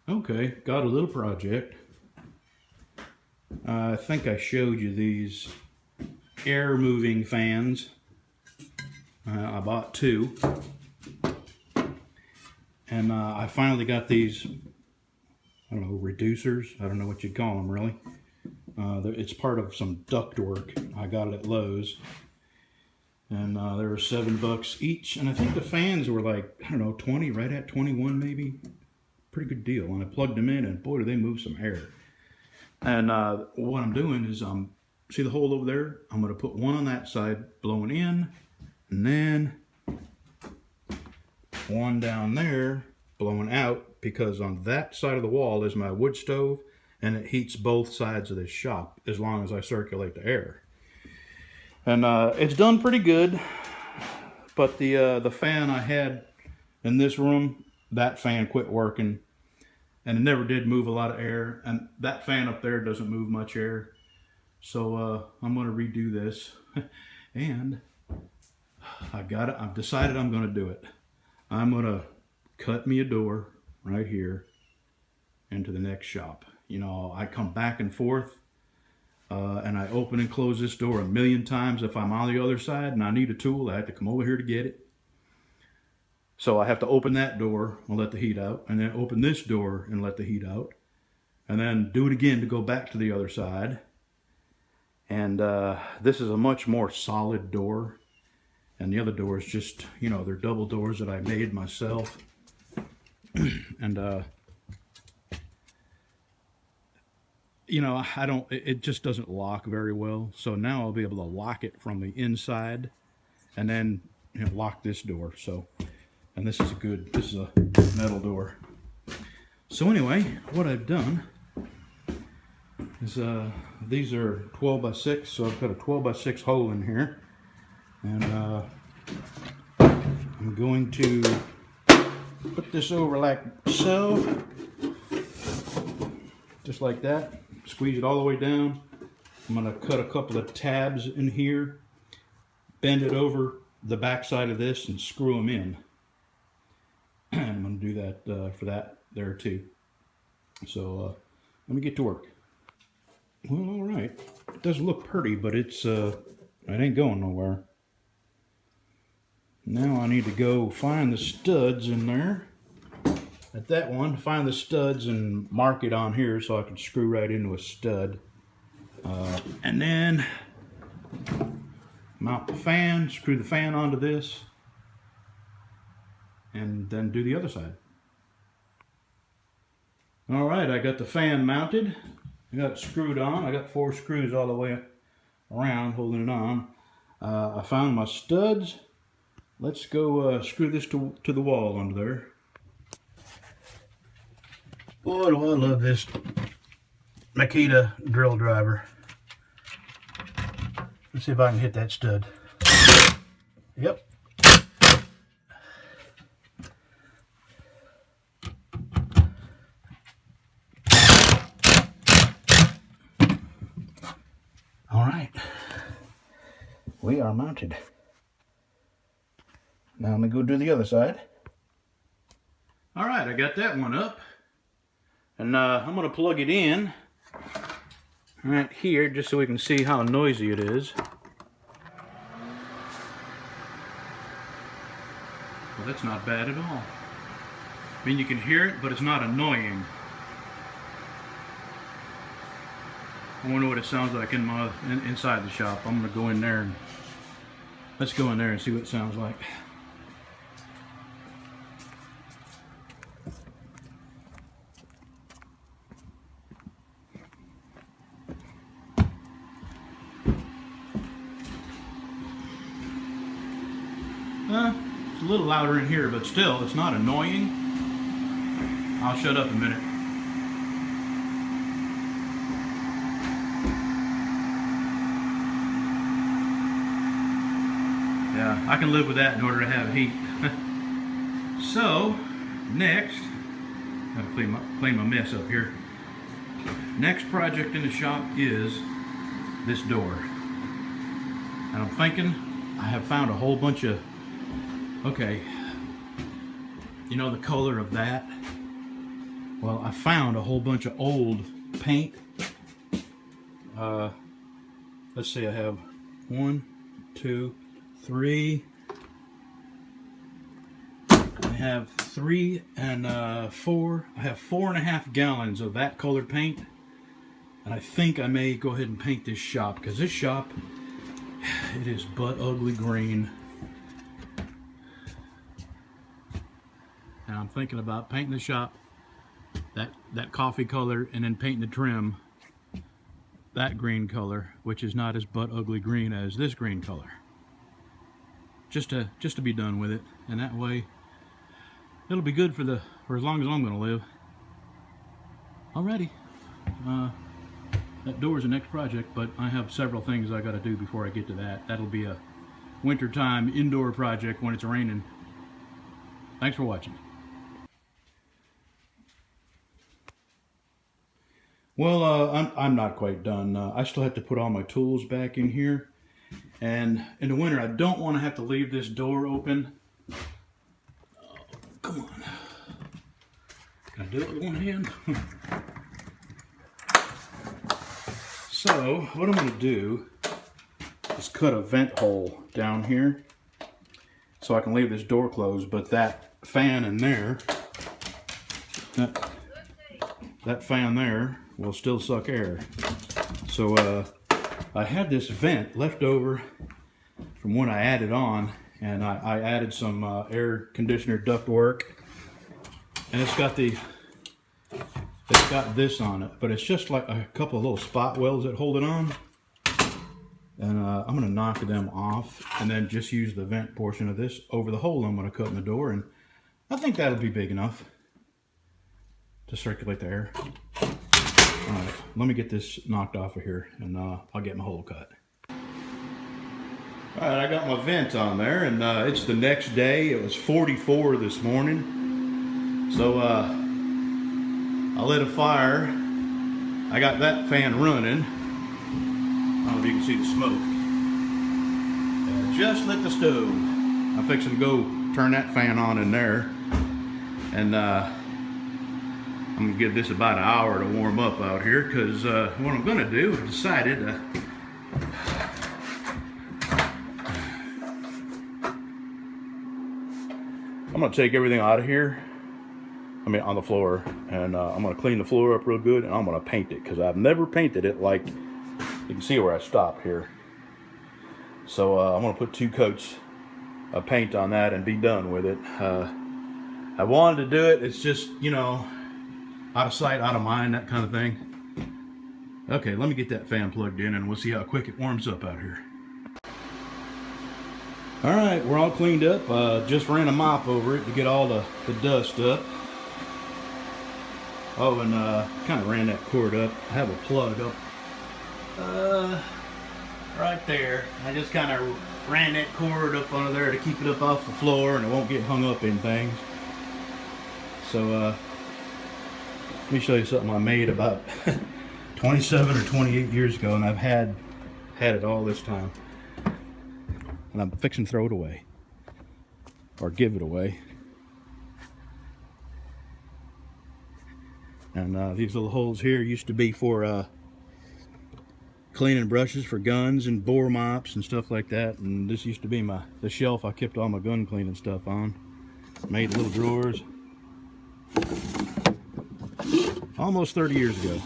Okay, got a little project. I think I showed you these air moving fans. I bought two. And I finally got these, I don't know, reducers. I don't know what you'd call them really. It's part of some duct work. I got it at Lowe's. And they were $7 each. And I think the fans were like, I don't know, 20, right at 21 maybe. Pretty good deal. And I plugged them in and boy, do they move some air. And what I'm doing is, see the hole over there? I'm going to put one on that side blowing in, and then one down there blowing out, because on that side of the wall is my wood stove, and it heats both sides of this shop as long as I circulate the air. And it's done pretty good, but the fan I had in this room, that fan quit working. And it never did move a lot of air. And that fan up there doesn't move much air. So I'm going to redo this. And I've decided I'm going to do it. I'm going to cut me a door right here into the next shop. You know, I come back and forth. And I open and close this door a million times if I'm on the other side and I need a tool. I have to come over here to get it. So I have to open that door and let the heat out, and then open this door and let the heat out, and then do it again to go back to the other side. And this is a much more solid door, and the other door is just, you know, they're double doors that I made myself. And you know, it just doesn't lock very well. So now I'll be able to lock it from the inside, and then, you know, lock this door. So. And this is a metal door. So anyway, what I've done is these are 12 by 6, so I've got a 12 by 6 hole in here, and I'm going to put this over like so, just like that. Squeeze it all the way down. I'm going to cut a couple of tabs in here, bend it over the back side of this, and screw them in. I'm going to do that for that there too. So let me get to work. Well, all right. It doesn't look pretty, but it ain't going nowhere. Now I need to go find the studs in there. At that one, find the studs and mark it on here so I can screw right into a stud. And then mount the fan, screw the fan onto this, and then do the other side. All right, I got the fan mounted. I got it screwed on. I got 4 screws all the way around holding it on. I found my studs. Let's go screw this to the wall under there. Boy, do I love this Makita drill driver. Let's see if I can hit that stud. Yep. All right, we are mounted. Now let me go do the other side. All right, I got that one up, and I'm gonna plug it in right here just so we can see how noisy it is. Well, that's not bad at all. I mean, you can hear it, but it's not annoying. I wonder what it sounds like inside the shop. I'm gonna go in there and let's go in there and see what it sounds like. It's a little louder in here, but still, it's not annoying. I'll shut up a minute. Yeah, I can live with that in order to have heat. So, next, gotta clean my mess up here. Next project in the shop is this door. And I'm thinking, I have found a whole bunch of, okay, you know the color of that? Well, I found a whole bunch of old paint. Let's see, I have 1, 2, 3. I have 3 and 4. I have 4.5 gallons of that colored paint. And I think I may go ahead and paint this shop, because this shop, it is butt ugly green. And I'm thinking about painting the shop that coffee color, and then painting the trim that green color, which is not as butt ugly green as this green color. Just to be done with it, and that way it'll be good for as long as I'm gonna live. Alrighty, that door's the next project, but I have several things I got to do before I get to that. That'll be a wintertime indoor project when it's raining. Thanks for watching. Well, I'm not quite done. I still have to put all my tools back in here. And in the winter, I don't want to have to leave this door open. Oh, come on. Can I do it with one hand? So, what I'm going to do is cut a vent hole down here so I can leave this door closed, but that fan in there, that fan there will still suck air. So I had this vent left over from when I added on, and I added some air conditioner duct work, and it's got this on it, but it's just like a couple of little spot welds that hold it on, and I'm going to knock them off and then just use the vent portion of this over the hole I'm going to cut in the door, and I think that'll be big enough to circulate the air. Alright, let me get this knocked off of here, and I'll get my hole cut. Alright, I got my vent on there, and it's the next day. It was 44 this morning. So I lit a fire. I got that fan running. I don't know if you can see the smoke. And I just lit the stove. I'm fixing to go turn that fan on in there. And I'm gonna give this about an hour to warm up out here, because what I'm gonna do, I decided I'm gonna take everything out of here, on the floor, and I'm gonna clean the floor up real good, and I'm gonna paint it, because I've never painted it. Like, you can see where I stopped here. So I'm gonna put 2 coats of paint on that and be done with it. I wanted to do it, it's just, you know, out of sight, out of mind, that kind of thing. Okay, let me get that fan plugged in, and we'll see how quick it warms up out here. Alright, we're all cleaned up. Just ran a mop over it to get all the dust up. Oh, and kind of ran that cord up. I have a plug up right there. I just kind of ran that cord up under there to keep it up off the floor, and it won't get hung up in things. So let me show you something I made about 27 or 28 years ago, and I've had it all this time. And I'm fixing to throw it away. Or give it away. And these little holes here used to be for cleaning brushes for guns and bore mops and stuff like that. And this used to be the shelf I kept all my gun cleaning stuff on. Made little drawers. Almost 30 years ago.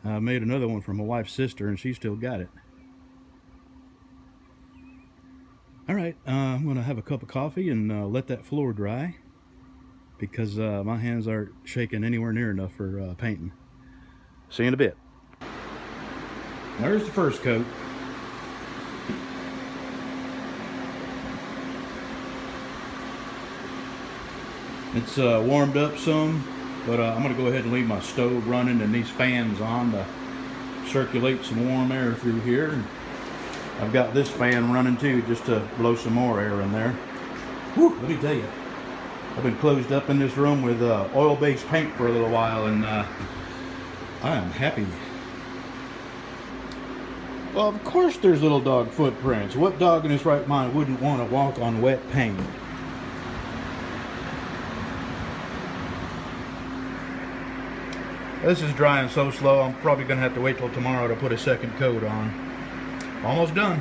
I made another one for my wife's sister, and she still got it. Alright, I'm going to have a cup of coffee and let that floor dry, because my hands aren't shaking anywhere near enough for painting. See you in a bit. There's the first coat. It's warmed up some, but I'm going to go ahead and leave my stove running and these fans on to circulate some warm air through here. And I've got this fan running too, just to blow some more air in there. Whew, let me tell you, I've been closed up in this room with oil-based paint for a little while, and I am happy. Well, of course there's little dog footprints. What dog in his right mind wouldn't want to walk on wet paint? This is drying so slow, I'm probably gonna have to wait till tomorrow to put a second coat on. Almost done.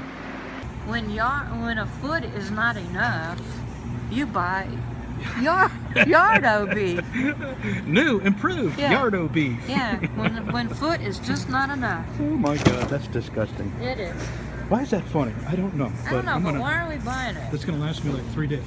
When a foot is not enough, you buy yardo beef. New, improved Yeah. yardo beef. Yeah, when foot is just not enough. Oh my God, that's disgusting. It is. Why is that funny? I don't know. I don't know, I'm but gonna, why are we buying it? That's gonna last me like 3 days.